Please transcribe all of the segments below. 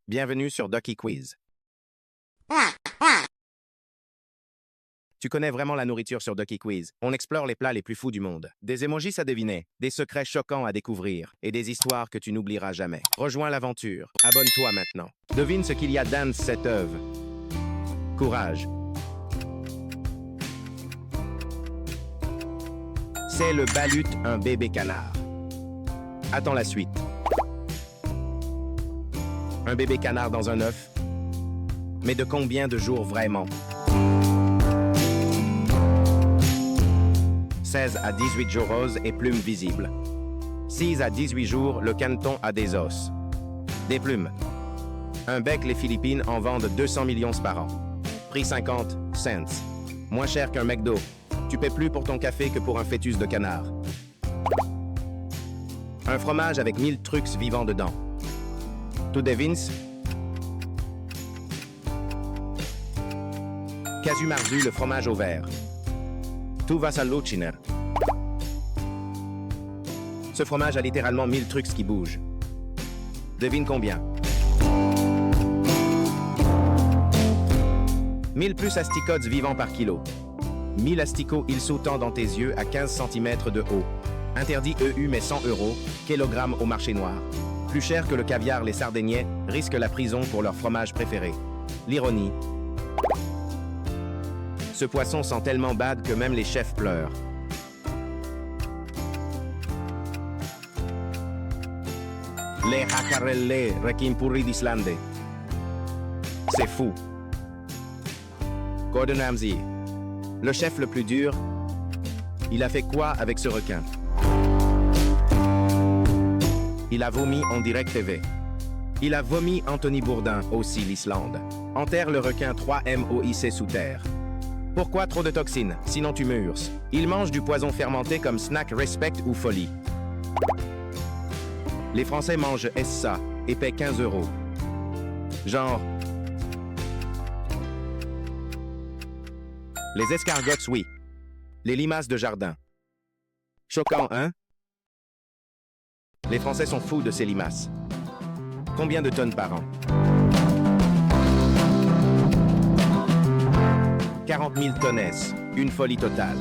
Bienvenue sur Ducky Quiz. Tu connais vraiment la nourriture sur Ducky Quiz. On explore les plats les plus fous du monde. Des emojis à deviner, des secrets choquants à découvrir et des histoires que tu n'oublieras jamais. Rejoins l'aventure. Abonne-toi maintenant. Devine ce qu'il y a dans cette œuvre. Courage. C'est le balut, un bébé canard. Attends la suite. Un bébé canard dans un œuf. Mais de combien de jours vraiment? 16 à 18 jours roses et plumes visibles. 6 à 18 jours, le caneton a des os. Des plumes. Un bec, les Philippines en vendent 200 millions par an. Prix 50 cents. Moins cher qu'un McDo. Tu paies plus pour ton café que pour un fœtus de canard. Un fromage avec 1000 trucs vivants dedans. Tu devines? Casu marzu, le fromage au vert. Tu vas à l'Uchiner. Ce fromage a littéralement 1000 trucs qui bougent. Devine combien? 1000 plus asticots vivants par kilo. 1000 asticots ils sautant dans tes yeux à 15 cm de haut. Interdit EU mais 100 €, kilogramme au marché noir. Plus cher que le caviar, les Sardaignais risquent la prison pour leur fromage préféré. L'ironie. Ce poisson sent tellement bad que même les chefs pleurent. Les haccarelle, requin pourri d'Islande. C'est fou. Gordon Ramsay, le chef le plus dur, il a fait quoi avec ce requin? Il a vomi en direct TV. Il a vomi Anthony Bourdain, aussi l'Islande. Enterre le requin 3 MOIC sous terre. Pourquoi trop de toxines? Sinon tu meurs. Il mange du poison fermenté comme snack respect ou folie. Les Français mangent ça et paient 15 €. Genre... Les escargots, oui. Les limaces de jardin. Choquant, hein? Les Français sont fous de ces limaces. Combien de tonnes par an? 40 000 tonnes, une folie totale.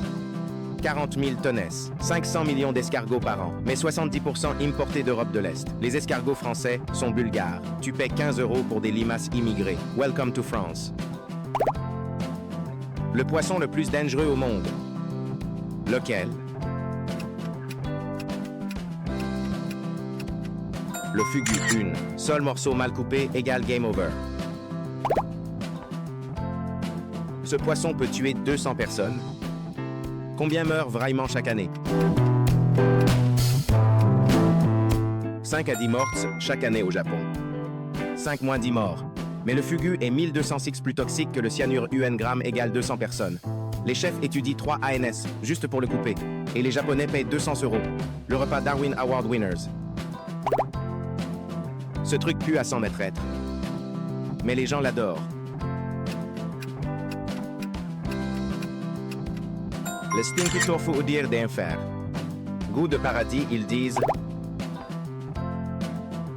40 000 tonnes, 500 millions d'escargots par an, mais 70% importés d'Europe de l'Est. Les escargots français sont bulgares. Tu paies 15 € pour des limaces immigrées. Welcome to France. Le poisson le plus dangereux au monde. Lequel? Le fugu, une. Seul morceau mal coupé égale game over. Ce poisson peut tuer 200 personnes. Combien meurent vraiment chaque année? 5 à 10 morts chaque année au Japon. 5 moins 10 morts. Mais le fugu est 1206 plus toxique que le cyanure UN gramme égale 200 personnes. Les chefs étudient 3 ANS juste pour le couper. Et les Japonais payent 200 €. Le repas Darwin Award Winners. Ce truc pue à 100 mètres. Mais les gens l'adorent. Le stinky tofu au dire d'enfer. Goût de paradis, ils disent.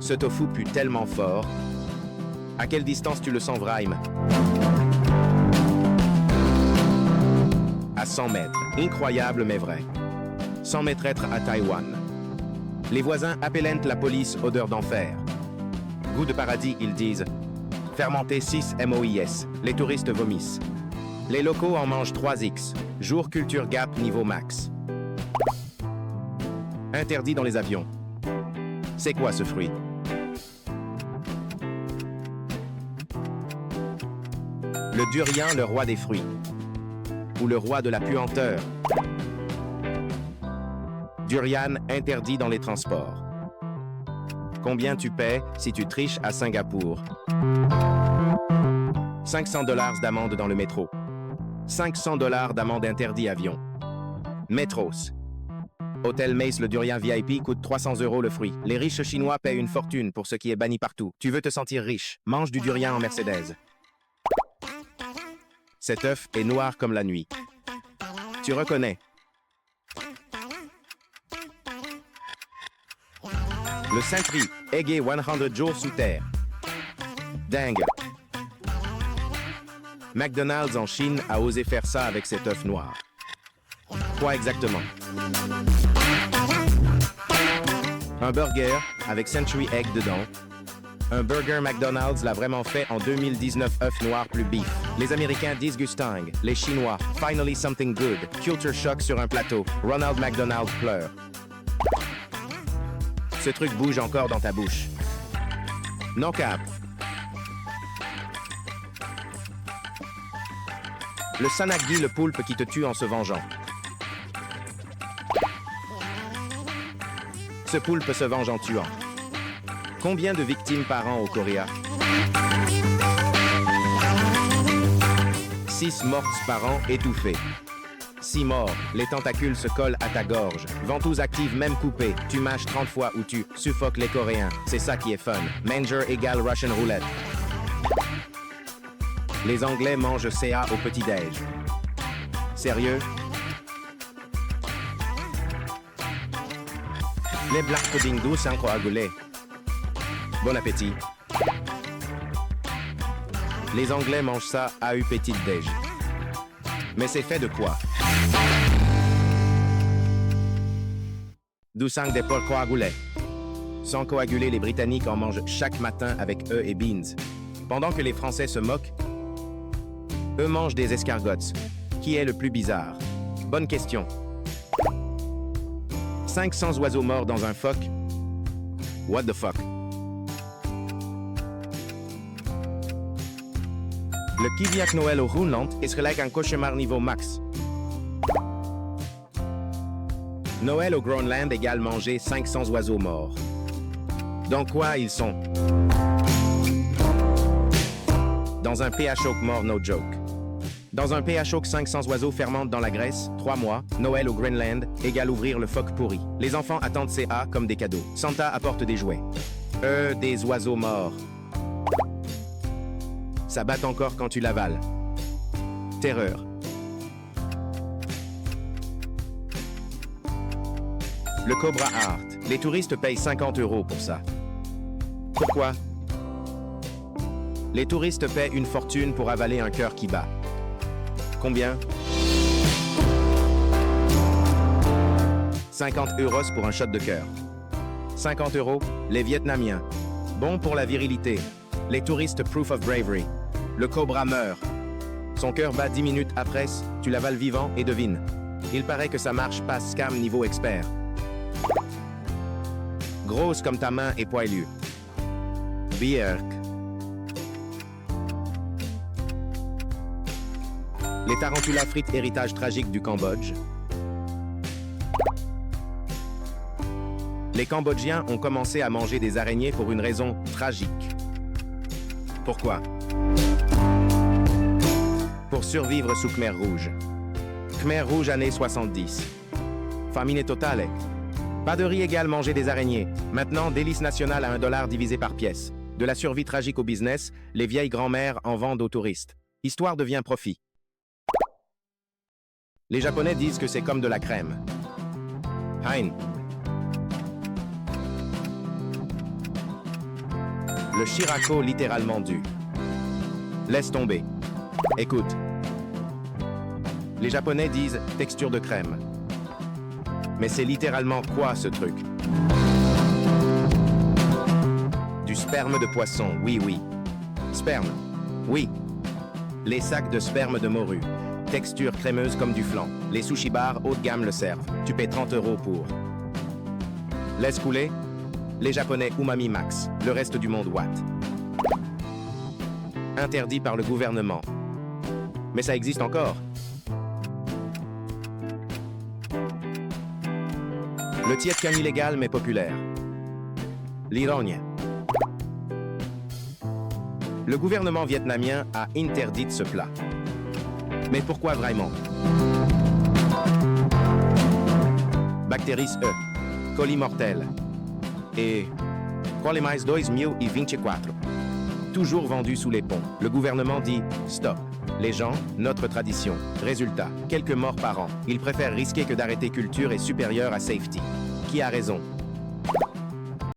Ce tofu pue tellement fort. À quelle distance tu le sens vraiment? À 100 mètres. Incroyable mais vrai. 100 mètres à Taïwan. Les voisins appellent la police odeur d'enfer. Goût de paradis, ils disent. Fermenté 6 MOIS. Les touristes vomissent. Les locaux en mangent 3X. Jour culture gap niveau max. Interdit dans les avions. C'est quoi ce fruit? Le durian, le roi des fruits. Ou le roi de la puanteur. Durian, interdit dans les transports. Combien tu paies si tu triches à Singapour? 500 $ d'amende dans le métro. 500 $ d'amende interdit avion. Métros. Hôtel Mace, le durian VIP coûte 300 € le fruit. Les riches chinois paient une fortune pour ce qui est banni partout. Tu veux te sentir riche? Mange du durian en Mercedes. Cet œuf est noir comme la nuit. Tu reconnais. Le Saint-Prix, Aigué 100 jours sous terre. Dingue. McDonald's en Chine a osé faire ça avec cet œuf noir. Quoi exactement? Un burger avec Century Egg dedans. Un burger McDonald's l'a vraiment fait en 2019, œuf noir plus beef. Les Américains disgusting, les Chinois, finally something good. Culture shock sur un plateau. Ronald McDonald pleure. Ce truc bouge encore dans ta bouche. Non cap. Le Sanagdi, le poulpe qui te tue en se vengeant. Ce poulpe se venge en tuant. Combien de victimes par an au Coréa? 6 morts par an étouffées. 6 morts, les tentacules se collent à ta gorge. Ventouse active même coupée. Tu mâches 30 fois ou tu suffoques les Coréens. C'est ça qui est fun. Manger égale Russian roulette. Les Anglais mangent CA au petit-déj. Sérieux? Les black pudding doux sans coagulé. Bon appétit. Les Anglais mangent ça à eu petit-déj. Mais c'est fait de quoi? Du sang des porcs coagulés. Sans coaguler, les Britanniques en mangent chaque matin avec œufs et beans. Pendant que les Français se moquent, eux mangent des escargots. Qui est le plus bizarre? Bonne question. 500 oiseaux morts dans un phoque. What the fuck? Le Kiviak Noël au Groenland est gelijk un cauchemar niveau max. Noël au Groenland égale manger 500 oiseaux morts. Dans quoi ils sont? Dans un PHO mort, no joke. Dans un PHO 500 oiseaux fermentent dans la graisse, 3 mois, Noël au Groenland égale ouvrir le phoque pourri. Les enfants attendent CA comme des cadeaux. Santa apporte des jouets. Des oiseaux morts. Ça batte encore quand tu l'avales. Terreur. Le Cobra Art. Les touristes payent 50 € pour ça. Pourquoi? Les touristes paient une fortune pour avaler un cœur qui bat. Combien? 50 € pour un shot de cœur. 50 €, les Vietnamiens. Bon pour la virilité. Les touristes proof of bravery. Le cobra meurt. Son cœur bat 10 minutes après, tu l'avales vivant et devine. Il paraît que ça marche pas scam niveau expert. Grosse comme ta main et poilue. Bierk. Les tarentulas frites, héritage tragique du Cambodge. Les Cambodgiens ont commencé à manger des araignées pour une raison tragique. Pourquoi? Pour survivre sous Khmer Rouge. Khmer Rouge années 70. Famine totale. Pas de riz égale manger des araignées. Maintenant, délice nationale à $1 divisé par pièce. De la survie tragique au business, les vieilles grand-mères en vendent aux touristes. Histoire devient profit. Les Japonais disent que c'est comme de la crème. Hein. Le Shirako littéralement dû. Laisse tomber. Écoute. Les Japonais disent texture de crème. Mais c'est littéralement quoi ce truc? Du sperme de poisson, oui, oui. Sperme, oui. Les sacs de sperme de morue. Texture crémeuse comme du flan. Les sushi bars haut de gamme le servent. Tu paies 30 € pour. Laisse couler. Les Japonais umami max. Le reste du monde what? Interdit par le gouvernement. Mais ça existe encore. Le Tietcan illégal mais populaire. L'ironie. Le gouvernement vietnamien a interdit ce plat. Mais pourquoi vraiment? Bactéries E. Colis mortels. Et... Quale mais 2024. Toujours vendu sous les ponts. Le gouvernement dit « Stop ». Les gens, notre tradition. Résultat, quelques morts par an. Ils préfèrent risquer que d'arrêter culture est supérieur à safety. Qui a raison?